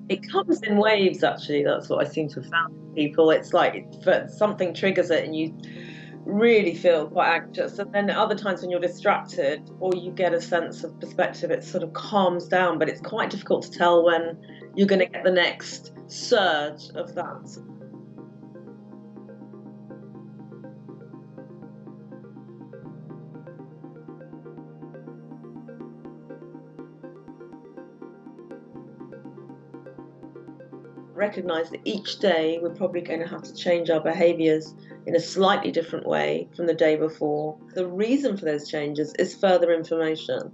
It comes in waves, actually. That's what I seem to have found with people. It's like something triggers it and you really feel quite anxious. And then other times when you're distracted or you get a sense of perspective, it sort of calms down. But it's quite difficult to tell when you're going to get the next surge of that. Recognize that each day we're probably going to have to change our behaviors in a slightly different way from the day before. The reason for those changes is further information,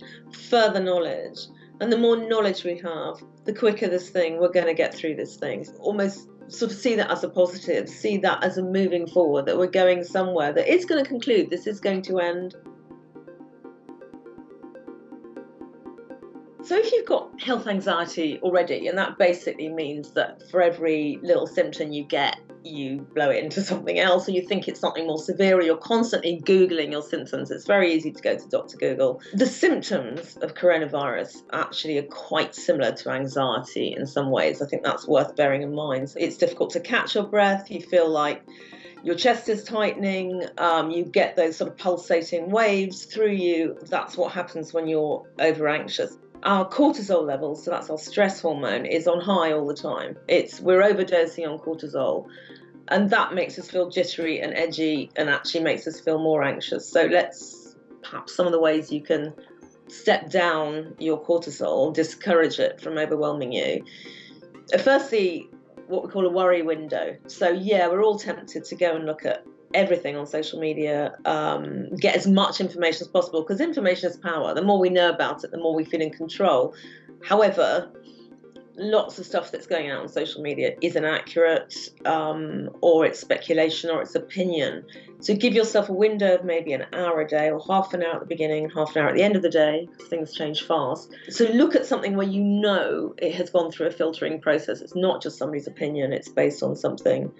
further knowledge. And the more knowledge we have, the quicker we're going to get through this thing. Almost sort of see that as a positive, see that as a moving forward, that we're going somewhere, that it's going to conclude, this is going to end. So if you've got health anxiety already, and that basically means that for every little symptom you get, you blow it into something else, or you think it's something more severe, or you're constantly Googling your symptoms, it's very easy to go to Dr. Google. The symptoms of coronavirus actually are quite similar to anxiety in some ways. I think that's worth bearing in mind. It's difficult to catch your breath, you feel like your chest is tightening, you get those sort of pulsating waves through you. That's what happens when you're over anxious. Our cortisol levels, so that's our stress hormone, is on high all the time. We're overdosing on cortisol, and that makes us feel jittery and edgy and actually makes us feel more anxious. So let's perhaps some of the ways you can step down your cortisol, discourage it from overwhelming you. Firstly, what we call a worry window. So yeah, we're all tempted to go and look at everything on social media, get as much information as possible, because information is power. The more we know about it, the more we feel in control. However, lots of stuff that's going out on social media is inaccurate, or it's speculation, or it's opinion. So give yourself a window of maybe an hour a day, or half an hour at the beginning, half an hour at the end of the day, because things change fast. So look at something where you know it has gone through a filtering process. It's not just somebody's opinion, it's based on something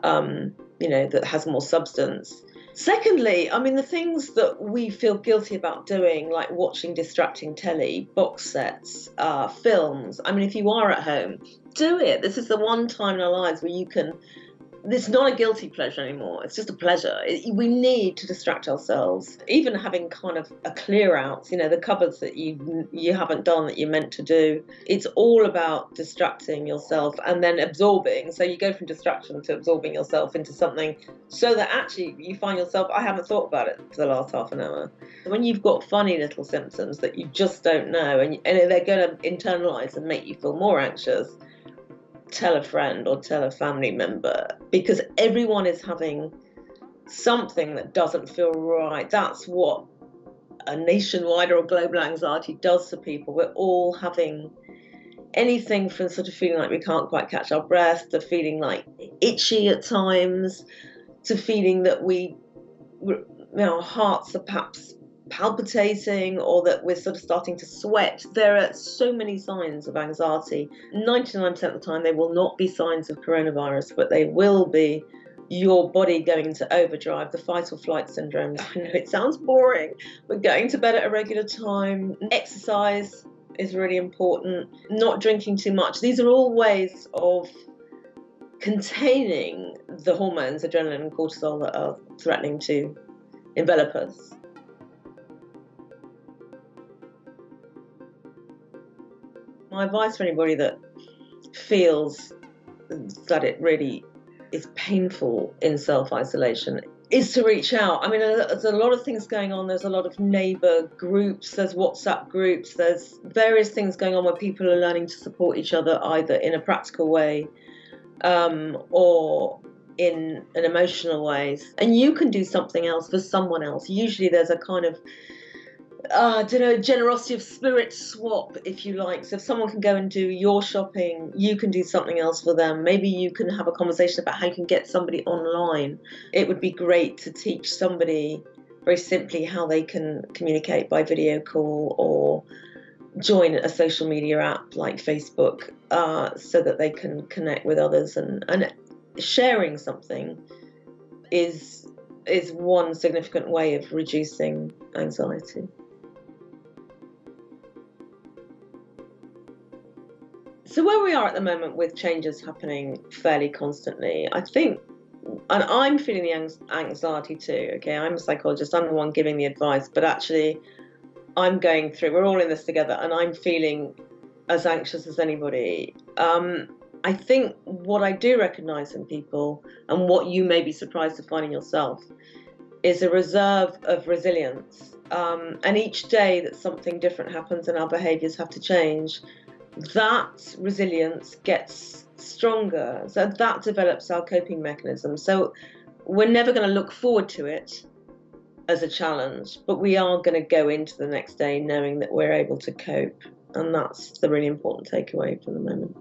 that has more substance. Secondly, I mean, the things that we feel guilty about doing, like watching distracting telly, box sets, films. I mean, if you are at home, do it. This is the one time in our lives where you can. It's not a guilty pleasure anymore. It's just a pleasure. We need to distract ourselves. Even having kind of a clear out, the cupboards that you haven't done that you're meant to do. It's all about distracting yourself and then absorbing. So you go from distraction to absorbing yourself into something so that actually you find yourself, I haven't thought about it for the last half an hour. When you've got funny little symptoms that you just don't know and they're going to internalize and make you feel more anxious, tell a friend or tell a family member, because everyone is having something that doesn't feel right. That's what a nationwide or global anxiety does to people. We're all having anything from sort of feeling like we can't quite catch our breath, to feeling like itchy at times, to feeling that our hearts are perhaps palpitating, or that we're sort of starting to sweat. There are so many signs of anxiety. 99% of the time they will not be signs of coronavirus, but they will be your body going into overdrive, the fight or flight syndrome. I know it sounds boring, but going to bed at a regular time, exercise is really important, not drinking too much. These are all ways of containing the hormones, adrenaline and cortisol, that are threatening to envelop us. My advice for anybody that feels that it really is painful in self-isolation is to reach out. I mean, there's a lot of things going on. There's a lot of neighbour groups, there's WhatsApp groups, there's various things going on where people are learning to support each other, either in a practical way or in an emotional way. And you can do something else for someone else. Usually there's a kind of generosity of spirit swap, if you like. So if someone can go and do your shopping, you can do something else for them. Maybe you can have a conversation about how you can get somebody online. It would be great to teach somebody very simply how they can communicate by video call or join a social media app like Facebook, so that they can connect with others. And sharing something is one significant way of reducing anxiety. So where we are at the moment with changes happening fairly constantly, I think, and I'm feeling the anxiety too, okay? I'm a psychologist, I'm the one giving the advice, but actually I'm going through, we're all in this together, and I'm feeling as anxious as anybody. I think what I do recognise in people, and what you may be surprised to find in yourself, is a reserve of resilience. And each day that something different happens and our behaviours have to change, that resilience gets stronger. So that develops our coping mechanism. So we're never going to look forward to it as a challenge, but we are going to go into the next day knowing that we're able to cope. And that's the really important takeaway from the moment.